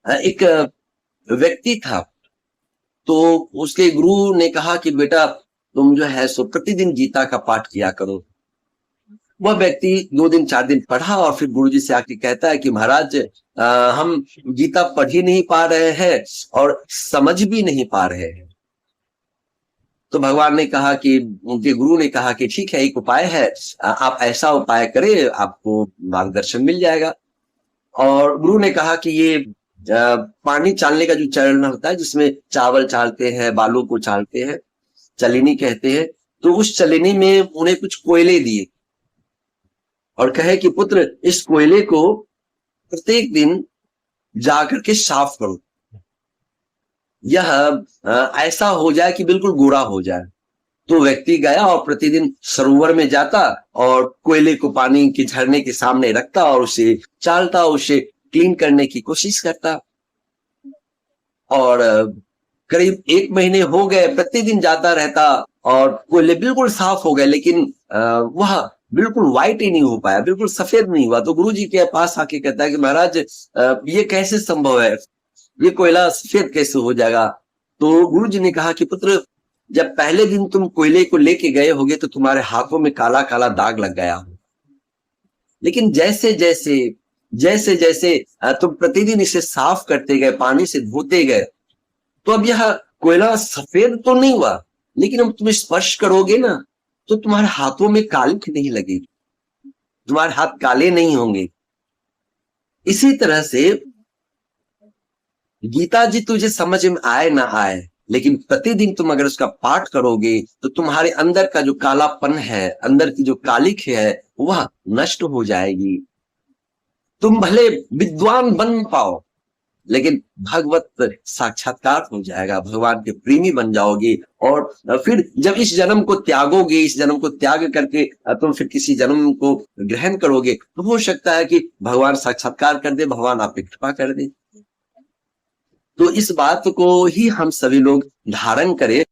एक व्यक्ति था, तो उसके गुरु ने कहा कि बेटा तुम जो है सो प्रतिदिन गीता का पाठ किया करो। वह व्यक्ति 2 दिन 4 दिन पढ़ा और फिर गुरुजी से आके कहता है कि महाराज हम गीता पढ़ ही नहीं पा रहे हैं और समझ भी नहीं पा रहे हैं। तो भगवान ने कहा कि उनके गुरु ने कहा कि ठीक है, एक उपाय है, आप ऐसा उपाय करें, आपको मार्गदर्शन मिल जाएगा। और गुरु ने कहा कि ये पानी चालने का जो चरण होता है, जिसमें चावल चालते हैं, बालू को चालते हैं, चलिनी कहते हैं, तो उस चलिनी में उन्हें कुछ कोयले दिए और कहे कि पुत्र इस कोयले को प्रत्येक दिन जाकर के साफ करो, यह ऐसा हो जाए कि बिल्कुल गोरा हो जाए। तो व्यक्ति गया और प्रतिदिन सरोवर में जाता और कोयले को पानी के झरने के सामने रखता और उसे चालता, उसे क्लीन करने की कोशिश करता। और करीब 1 महीने हो गए, प्रतिदिन जाता रहता और कोयले बिल्कुल साफ हो गए, लेकिन वह बिल्कुल व्हाइट ही नहीं हो पाया, बिल्कुल सफेद नहीं हुआ। तो गुरुजी के पास आके कहता है कि महाराज ये कैसे संभव है, ये कोयला सफेद कैसे हो जाएगा? तो गुरुजी ने कहा कि पुत्र जब पहले दिन तुम कोयले को लेके गए होगे तो तुम्हारे हाथों में काला काला दाग लग गया हो, लेकिन जैसे जैसे जैसे जैसे तुम प्रतिदिन इसे साफ करते गए, पानी से धोते गए, तो अब यह कोयला सफेद तो नहीं हुआ, लेकिन अब तुम स्पर्श करोगे ना तो तुम्हारे हाथों में कालिख नहीं लगेगी, तुम्हारे हाथ काले नहीं होंगे। इसी तरह से गीता जी तुझे समझ में आए ना आए, लेकिन प्रतिदिन तुम अगर उसका पाठ करोगे तो तुम्हारे अंदर का जो कालापन है, अंदर की जो कालिख है, वह नष्ट हो जाएगी। तुम भले विद्वान बन पाओ, लेकिन भगवत साक्षात्कार हो जाएगा, भगवान के प्रेमी बन जाओगे। और फिर जब इस जन्म को त्यागोगे, इस जन्म को त्याग करके तुम फिर किसी जन्म को ग्रहण करोगे, तो हो सकता है कि भगवान साक्षात्कार कर दे, भगवान आप पे कृपा कर दे। तो इस बात को ही हम सभी लोग धारण करें